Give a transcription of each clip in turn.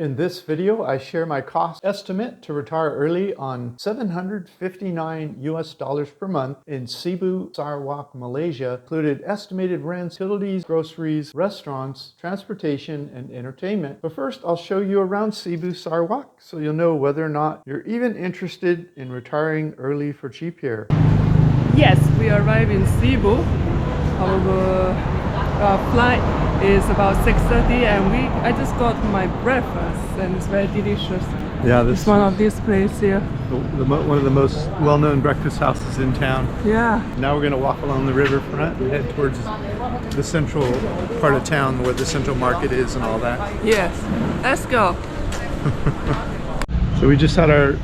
In this video, I share my cost estimate to retire early on $759 per month in Sibu, Sarawak, Malaysia, included estimated rents, utilities, groceries, restaurants, transportation, and entertainment. But first, I'll show you around Sibu, Sarawak, so you'll know whether or not you're even interested in retiring early for cheap here. Yes, we arrived in Sibu. Our flight is about 6:30 and I just got my breakfast and it's very delicious. Yeah, this is one of these places here. One of the most well-known breakfast houses in town. Yeah. Now we're going to walk along the riverfront and head towards the central part of town where the central market is and all that. Yes, let's go. So we just had our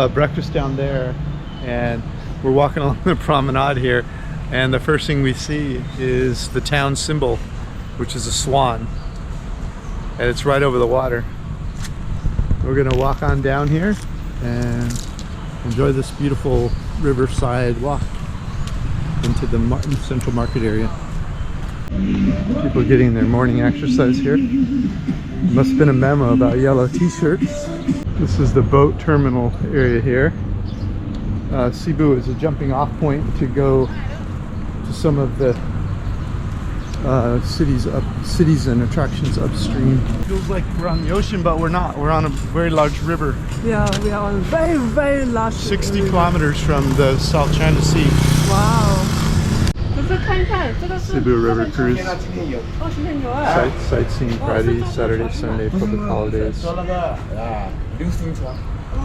breakfast down there and we're walking along the promenade here, and the first thing we see is the town symbol, which is a swan, and it's right over the water. We're gonna walk on down here and enjoy this beautiful riverside walk into the central market area. People getting their morning exercise here. Must have been a memo about yellow t-shirts. This is the boat terminal area here. Sibu is a jumping off point to go to some of the cities and attractions upstream. Feels like we're on the ocean, but we're not. We're on a very large river. Yeah, we are on a very, very large 60 river. kilometers from the South China Sea. Wow. Sibu River Cruise. Sightseeing Friday, Saturday, Sunday, public holidays.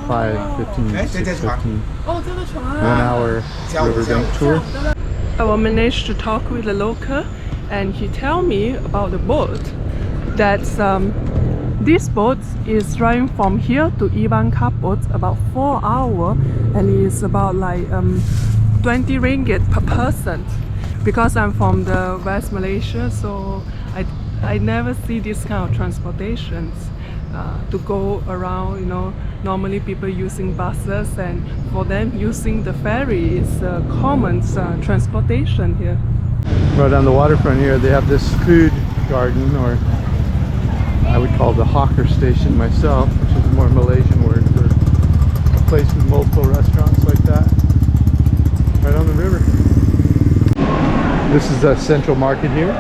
5:15, 6:15. 1 hour riverbank tour. I will manage to talk with the local, and he tell me about the boat. That this boat is driving from here to 𝗵𝗲𝗃𝗃 about 4 hours, and it's about like 20 ringgit per person. Because I'm from the West Malaysia, so I never see this kind of transportations to go around. You know, normally people using buses, and for them using the ferry is a common transportation here. Right on the waterfront here, they have this food garden, or I would call the hawker station myself, which is a more Malaysian word for a place with multiple restaurants like that, right on the river. This is the central market here.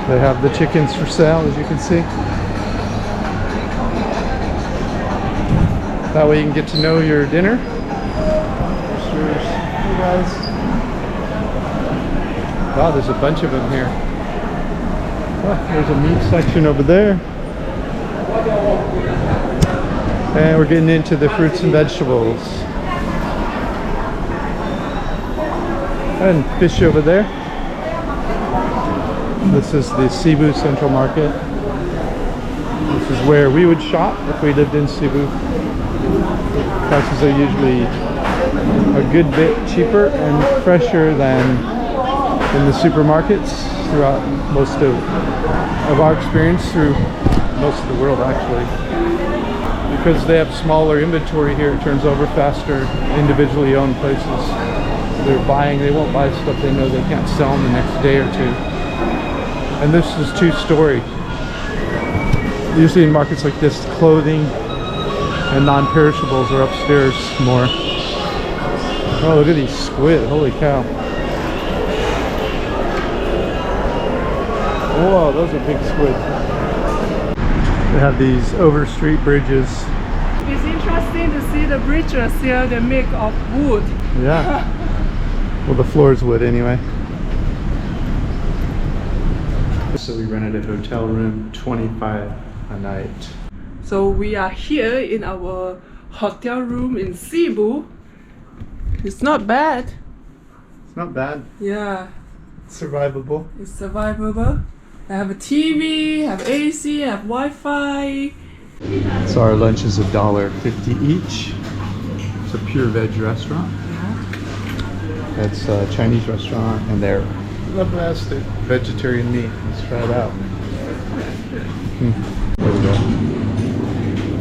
They have the chickens for sale, as you can see. That way you can get to know your dinner. Hey guys. Wow, there's a bunch of them here. Oh, there's a meat section over there. And we're getting into the fruits and vegetables. And fish over there. This is the Sibu Central Market. This is where we would shop if we lived in Sibu. Prices are usually a good bit cheaper and fresher than in the supermarkets throughout most of our experience, through most of the world actually. Because they have smaller inventory here, it turns over faster. Individually owned places, they won't buy stuff they know they can't sell in the next day or two. And this is two-story. Usually in markets like this, clothing and non-perishables are upstairs more. Oh, look at these squid, holy cow. Whoa, those are big squid. They have these over street bridges. It's interesting to see the bridges here, they make of wood. Yeah. Well, the floor is wood anyway. So we rented a hotel room, 25 a night. So we are here in our hotel room in Sibu. It's not bad. It's not bad. Yeah. It's survivable. It's survivable. I have a TV, have AC, have Wi-Fi. So our lunch is $1.50 each. It's a pure veg restaurant. It's a Chinese restaurant, and they're the best at vegetarian meat. Let's try it out. There we go.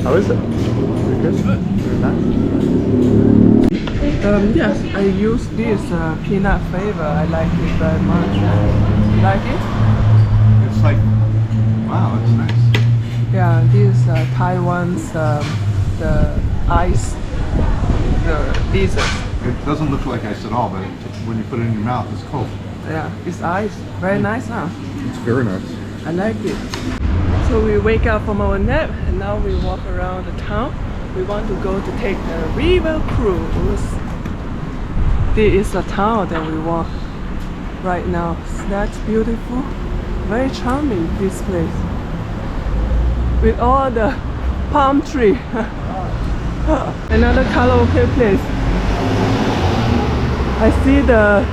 How is it? Very good? Very nice. Yes, I use this peanut flavor. I like it very much. You like it? It's like, wow, it's nice. Yeah, this Taiwan's the ice, the dessert. It doesn't look like ice at all, but when you put it in your mouth, it's cold. Yeah, it's ice. Very nice, huh? It's very nice. I like it. So we wake up from our nap and now we walk around the town. We want to go to take the river cruise. This is the town that we walk right now. That's beautiful. Very charming, this place. With all the palm tree. Another karaoke place. I see the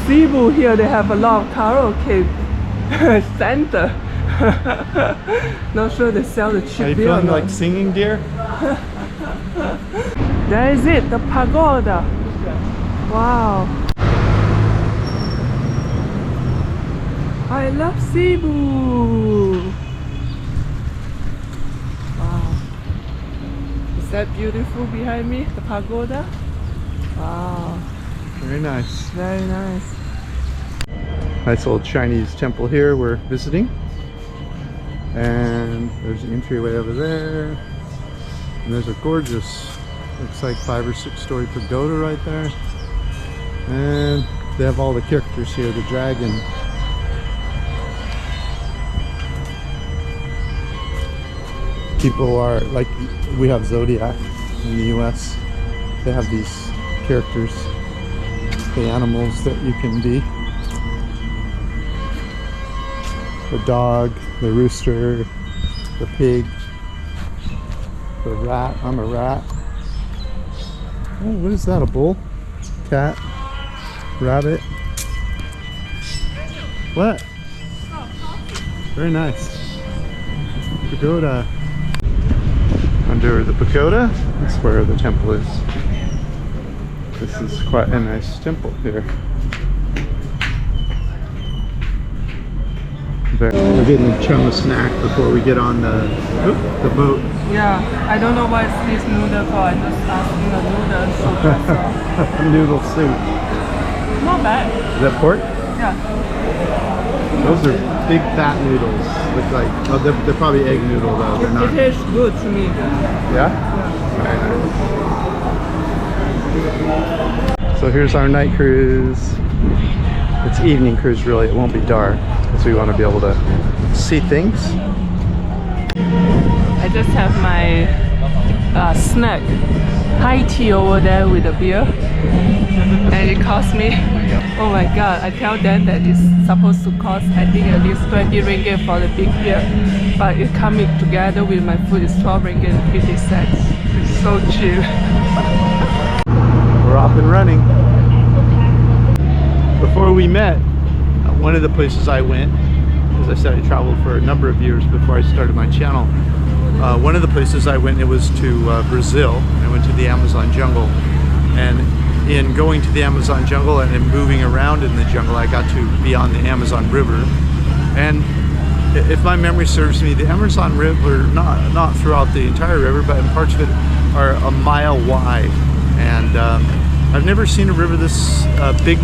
Sibu here. They have a lot of karaoke center. Not sure they sell the cheap Are you beer or feeling not. like singing, dear? There is it, the pagoda. Wow. I love Sibu. Wow. Is that beautiful behind me, the pagoda? Wow. Very nice. Very nice. Nice old Chinese temple here we're visiting. And there's the entryway over there. And there's a gorgeous, looks like 5 or 6 story pagoda right there. And they have all the characters here, the dragon. People are, like we have Zodiac in the US. They have these characters, the animals that you can be. The dog, the rooster, the pig, the rat. I'm a rat. Oh, what is that? A bull? Cat? Rabbit? What? Very nice. Pagoda. Under the pagoda, that's where the temple is. This is quite a nice temple here. We're getting a chum of snack before we get on the boat. Yeah, I don't know what it's this noodle for. I just asking a noodle soup. That's all. Noodle soup. Not bad. Is that pork? Yeah. Those are big fat noodles. Look like, oh, they're probably egg noodle though. They're not. It tastes good to me. Yeah? Very nice. So here's our night cruise. It's evening cruise really. It won't be dark because we want to be able to see things. I just have my snack, high tea over there with a beer, and it cost me, oh my god, I tell them that it's supposed to cost I think at least 20 ringgit for the big beer, but it coming together with my food is 12 ringgit and 50 cents. It's so cheap. We're off and running. Before we met, one of the places I went, as I said, I traveled for a number of years before I started my channel. One of the places I went, it was to Brazil. I went to the Amazon jungle, and in going to the Amazon jungle and in moving around in the jungle, I got to be on the Amazon River. And if my memory serves me, the Amazon River, not throughout the entire river, but in parts of it, are a mile wide. And I've never seen a river this big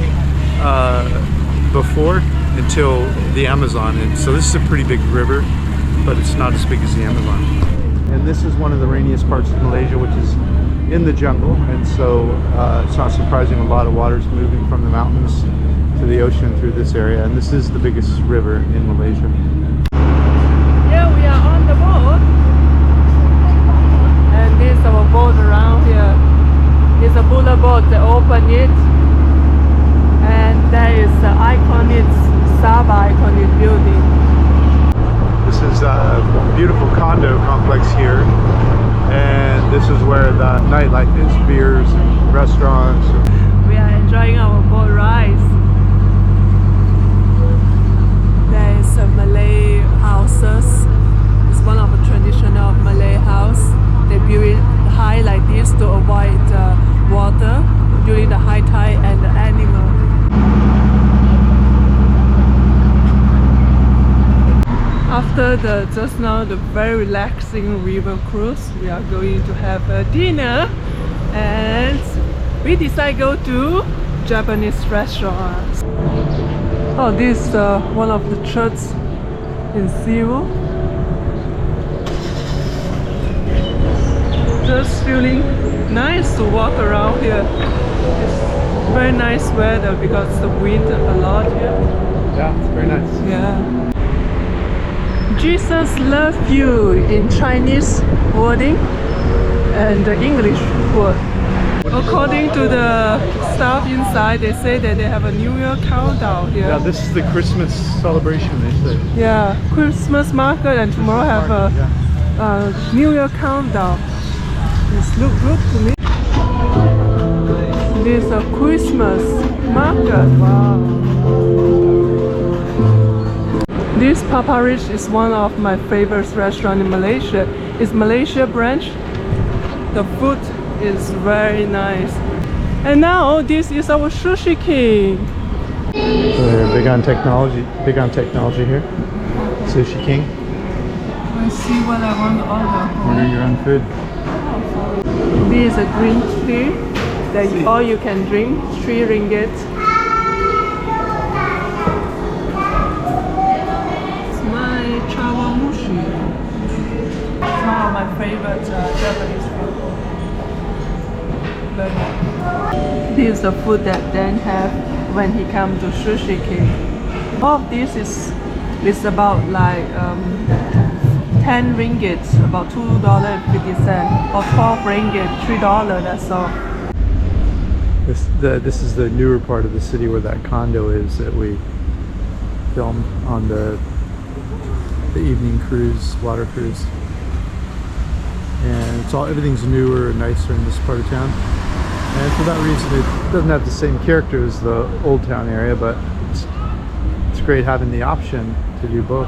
before until the Amazon, and so this is a pretty big river, but it's not as big as the Amazon. And this is one of the rainiest parts of Malaysia, which is in the jungle, and so it's not surprising a lot of water is moving from the mountains to the ocean through this area, and this is the biggest river in Malaysia. Yeah, we are on the boat, and this is our boat around here. It's a bullet boat. They open it, and there is the iconic Sabah iconic building. This is a beautiful condo complex here, and this is where the nightlife is, beers and restaurants. We are enjoying our boat ride. There is a Malay houses. It's one of the traditional Malay house. They build it high like this to avoid water during the high tide and the animal. After just now the very relaxing river cruise, we are going to have a dinner, and we decided go to Japanese restaurants. Oh, this is one of the churches in Sibu. Just feeling nice to walk around here. It's very nice weather because the wind a lot here. Yeah, it's very nice. Yeah. Jesus love you in Chinese wording and the English word. According to the staff inside, they say that they have a New Year countdown here. Yeah, this is the Christmas celebration, they say. Yeah, Christmas market, and tomorrow have a New Year countdown. This look good to me. This is a Christmas market. Wow. This 𝗵𝗵𝗃 is one of my favorite restaurants in Malaysia. It's Malaysia branch. The food is very nice. And now this is our Sushi King. So they're big on technology here. Sushi King. Let's see what I want to order. Order your own food. This is a green tea that all you can drink, 3 ringgit. It's my chawanmushi. It's one of my favorite Japanese food. This is the food that Dan have when he comes to Sushi King. All of this is about like 10 ringgit, about $2.50, or 12 ringgit, $3, that's all. This is the newer part of the city where that condo is that we filmed on the evening cruise, water cruise. And everything's newer and nicer in this part of town. And for that reason, it doesn't have the same character as the old town area, but it's great having the option to do both.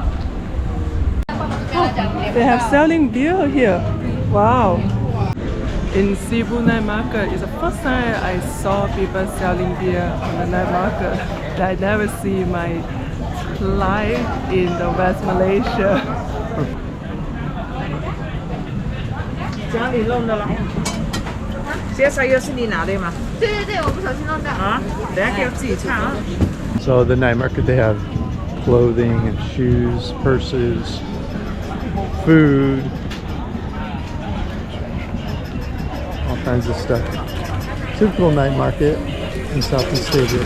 They have selling beer here. Wow. In Sibu night market, it's the first time I saw people selling beer on the night market. I never see in my life in the West Malaysia. 家里弄的啦。接下来是你拿的吗？对对对，我不小心弄掉了。啊，等下给我自己唱啊。 So the night market, they have clothing and shoes, purses, food, all kinds of stuff. Typical night market in Southeast Asia.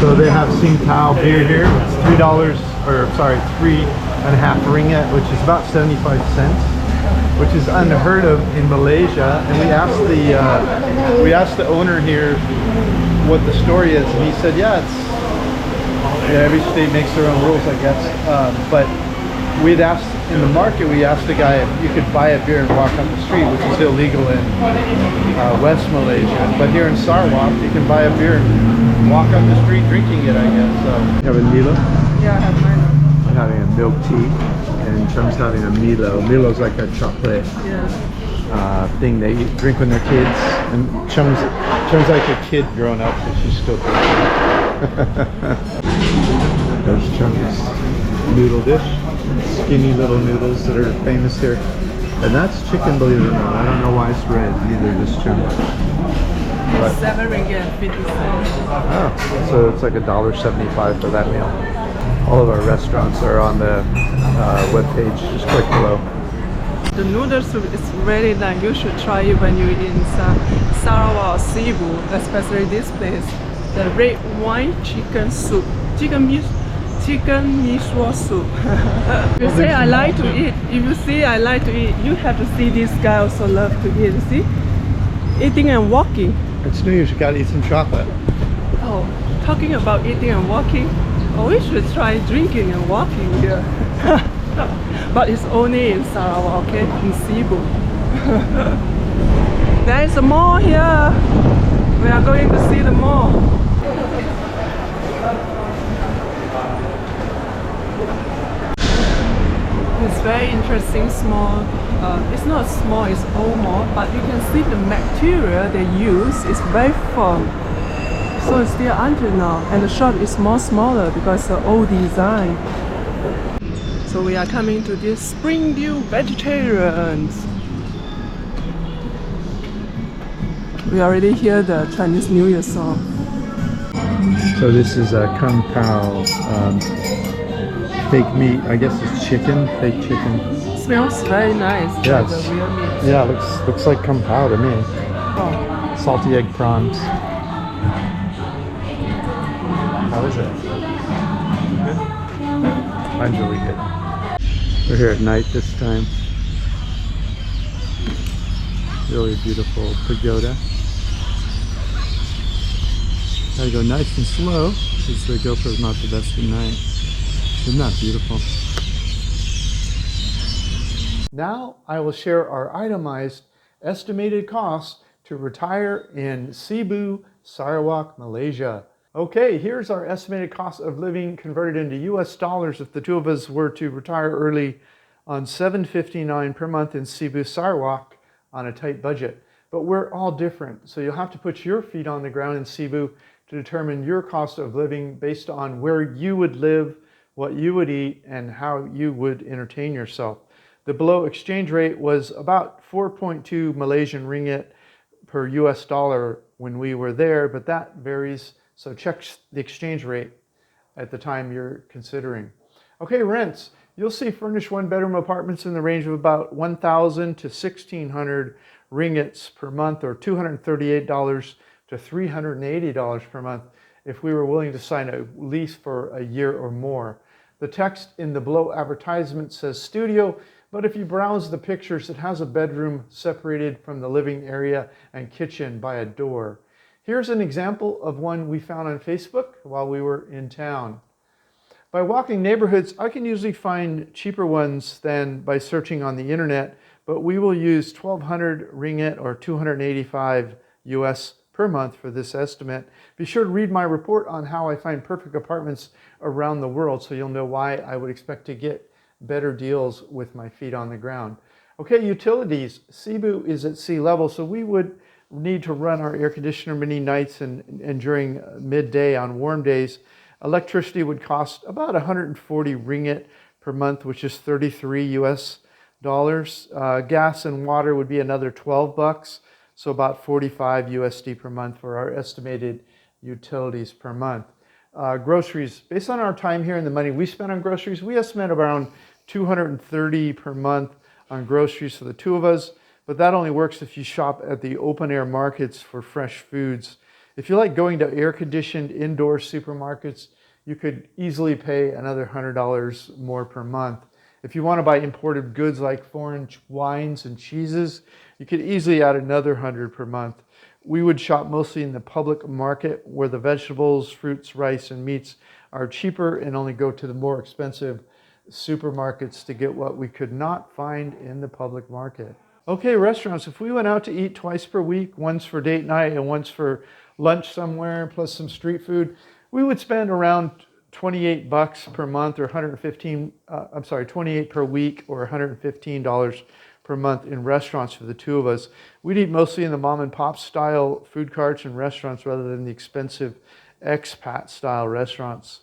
So they have 𝗙𝗡 beer here. It's $3, or sorry, 3.5 ringgit, which is about 75 cents, which is unheard of in Malaysia. And we asked the owner here what the story is, and he said, yeah, every state makes their own rules, I guess. But we'd asked in the market, we asked the guy if you could buy a beer and walk up the street, which is illegal in West Malaysia. But here in Sarawak, you can buy a beer and walk up the street drinking it, I guess. So you have a Milo? Yeah, I have Milo. I'm having a milk tea, and Chum's having a Milo. Milo's like a chocolate thing they drink when they're kids. And Chum's like a kid grown up, but she's still drinking. There's Chum's noodle dish. Skinny little noodles that are famous here. And that's chicken, believe it or not. I don't know why it's red either, this Chum. But 7 ringgit 50 cents. oh, so it's like $1.75 for that meal. All of our restaurants are on the webpage. Just click below. The noodle soup is really nice. You should try it when you're in Sarawak or Sibu, especially this place. The red wine chicken soup. Chicken miso soup. You say I like to eat. If you see I like to eat, you have to see this guy also love to eat. See? Eating and walking. It's New Year's, you gotta eat some chocolate. Oh, talking about eating and walking. Oh, we should try drinking and walking here. But it's only in Sarawak, okay? In Sibu. There is a mall here. We are going to see the mall. It's very interesting, small. It's not small, it's old mall, but you can see the material they use is very firm. So it's still until now, and the shop is more smaller because the old design. So we are coming to this Springview Vegetarians. We already hear the Chinese New Year song. So this is a kung pao fake meat. I guess it's chicken, fake chicken. Smells very nice. Yeah, Like the real meat. yeah, looks like kung pao to me. Oh. Salty egg prawns. How is it? Good? Mine's really good. We're here at night this time. Really beautiful pagoda. Gotta go nice and slow because the GoPro's not the best at night. Isn't that beautiful? Now I will share our itemized estimated costs to retire in Sibu, Sarawak, Malaysia. Okay, here's our estimated cost of living converted into US dollars if the two of us were to retire early on $7.59 per month in Sibu, Sarawak on a tight budget. But we're all different, so you'll have to put your feet on the ground in Sibu to determine your cost of living based on where you would live, what you would eat, and how you would entertain yourself. The below exchange rate was about 4.2 Malaysian ringgit per US dollar when we were there, but that varies, so check the exchange rate at the time you're considering. Okay, rents. You'll see furnished one-bedroom apartments in the range of about 1,000 to 1,600 ringgits per month, or $238 to $380 per month if we were willing to sign a lease for a year or more. The text in the below advertisement says studio, but if you browse the pictures, it has a bedroom separated from the living area and kitchen by a door. Here's an example of one we found on Facebook while we were in town. By walking neighborhoods, I can usually find cheaper ones than by searching on the internet, but we will use 1,200 ringgit or 285 US per month for this estimate. Be sure to read my report on how I find perfect apartments around the world so you'll know why I would expect to get better deals with my feet on the ground. Okay, utilities. Sibu is at sea level, so we would need to run our air conditioner many nights and during midday on warm days. Electricity would cost about 140 ringgit per month, which is 33 US dollars. Gas and water would be another 12 bucks, so about 45 USD per month for our estimated utilities per month. Groceries, based on our time here and the money we spent on groceries, we estimate around 230 per month on groceries for the two of us, but that only works if you shop at the open air markets for fresh foods. If you like going to air-conditioned indoor supermarkets, you could easily pay another $100 more per month. If you want to buy imported goods like foreign wines and cheeses, you could easily add another 100 per month. We would shop mostly in the public market where the vegetables, fruits, rice, and meats are cheaper and only go to the more expensive supermarkets to get what we could not find in the public market. Okay, restaurants. If we went out to eat twice per week, once for date night and once for lunch somewhere, plus some street food, we would spend around 28 bucks per month or 28 per week or $115 per month in restaurants for the two of us. We'd eat mostly in the mom and pop style food carts and restaurants rather than the expensive expat style restaurants.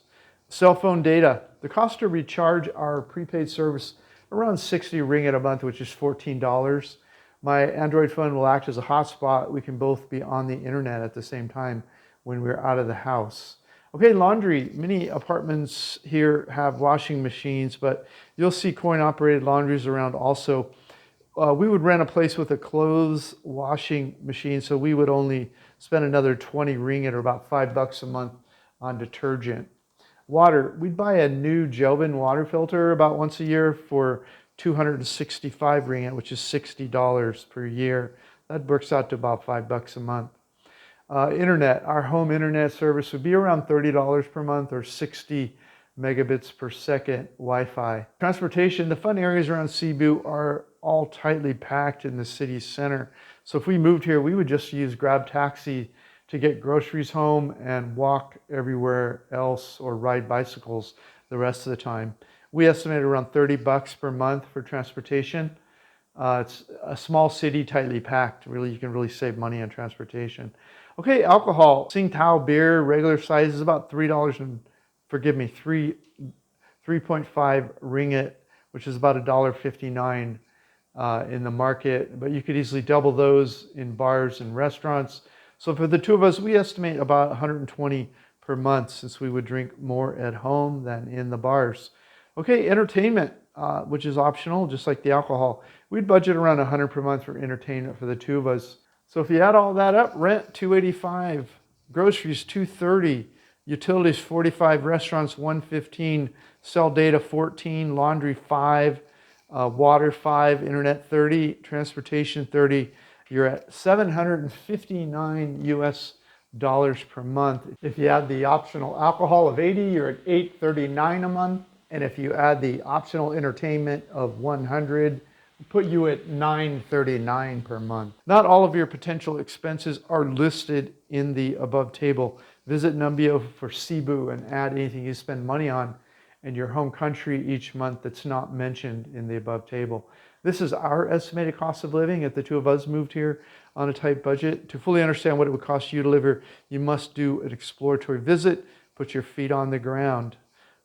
Cell phone data. The cost to recharge our prepaid service around 60 ringgit a month, which is $14. My Android phone will act as a hotspot. We can both be on the internet at the same time when we're out of the house. Okay, laundry. Many apartments here have washing machines, but you'll see coin-operated laundries around also. We would rent a place with a clothes washing machine, so we would only spend another 20 ringgit or about 5 bucks a month on detergent. Water. We'd buy a new J-bin water filter about once a year for 265 ringgit, which is $60 per year. That works out to about 5 bucks a month. Internet. Our home internet service would be around $30 per month or 60 megabits per second Wi-Fi. Transportation. The fun areas around Sibu are all tightly packed in the city center. So if we moved here, we would just use Grab Taxi to get groceries home and walk everywhere else or ride bicycles the rest of the time. We estimate around 30 bucks per month for transportation. It's a small city, tightly packed. Really, you can really save money on transportation. Okay, alcohol. Tsingtao beer, regular size is about $3.5 ringgit, which is about $1.59 in the market, but you could easily double those in bars and restaurants. So for the two of us, we estimate about 120 per month, since we would drink more at home than in the bars. Okay, entertainment, which is optional, just like the alcohol. We'd budget around 100 per month for entertainment for the two of us. So if you add all that up, rent $285, groceries $230, utilities $45, restaurants $115, cell data $14, laundry $5, water $5, internet $30, transportation $30. You're at $759 US per month. If you add the optional alcohol of $80, you're at $839 a month. And if you add the optional entertainment of $100, put you at $939 per month. Not all of your potential expenses are listed in the above table. Visit Numbeo for Sibu and add anything you spend money on in your home country each month that's not mentioned in the above table. This is our estimated cost of living if the two of us moved here on a tight budget. To fully understand what it would cost you to live here, you must do an exploratory visit, put your feet on the ground.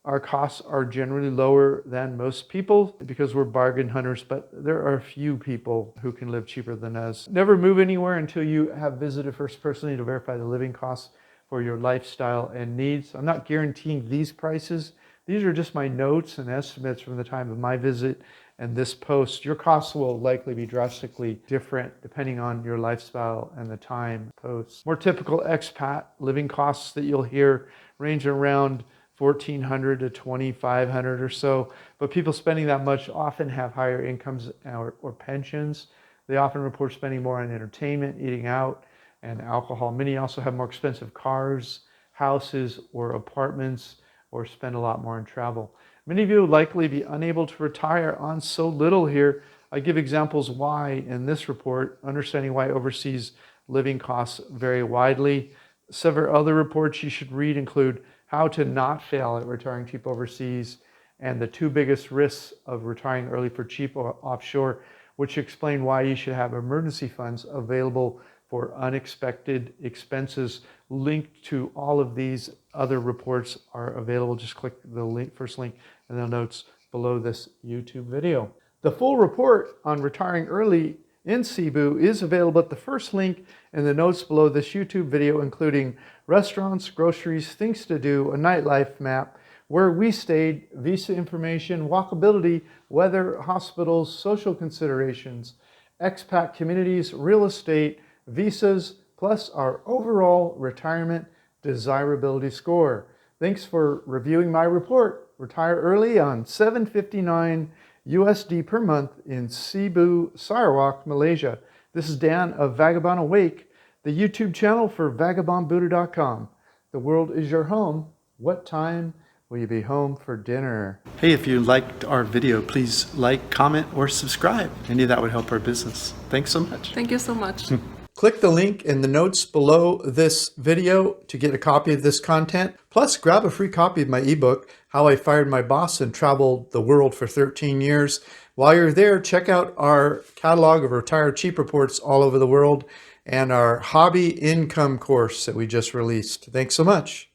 Our costs are generally lower than most people because we're bargain hunters, but there are a few people who can live cheaper than us. Never move anywhere until you have visited first personally to verify the living costs for your lifestyle and needs. I'm not guaranteeing these prices. These are just my notes and estimates from the time of my visit and this post. Your costs will likely be drastically different depending on your lifestyle and the time post. More typical expat living costs that you'll hear range around $1,400 to $2,500 or so, but people spending that much often have higher incomes or pensions. They often report spending more on entertainment, eating out, and alcohol. Many also have more expensive cars, houses, or apartments, or spend a lot more on travel. Many of you will likely be unable to retire on so little here. I give examples why in this report, understanding why overseas living costs vary widely. Several other reports you should read include how to not fail at retiring cheap overseas and the two biggest risks of retiring early for cheap offshore, which explain why you should have emergency funds available for unexpected expenses. Linked to all of these other reports are available. Just click the first link in the notes below this YouTube video. The full report on retiring early in Sibu is available at the first link in the notes below this YouTube video, including restaurants, groceries, things to do, a nightlife map, where we stayed, visa information, walkability, weather, hospitals, social considerations, expat communities, real estate, visas, plus our overall retirement desirability score. Thanks for reviewing my report. Retire early on $759 USD per month in Sibu, Sarawak, Malaysia. This is Dan of Vagabond Awake, the YouTube channel for vagabondbuddha.com. The world is your home. What time will you be home for dinner? Hey, if you liked our video, please like, comment, or subscribe. Any of that would help our business. Thanks so much. Thank you so much. Click the link in the notes below this video to get a copy of this content. Plus, grab a free copy of my ebook, How I Fired My Boss and Traveled the World for 13 Years. While you're there, check out our catalog of Retire Cheap reports all over the world and our hobby income course that we just released. Thanks so much.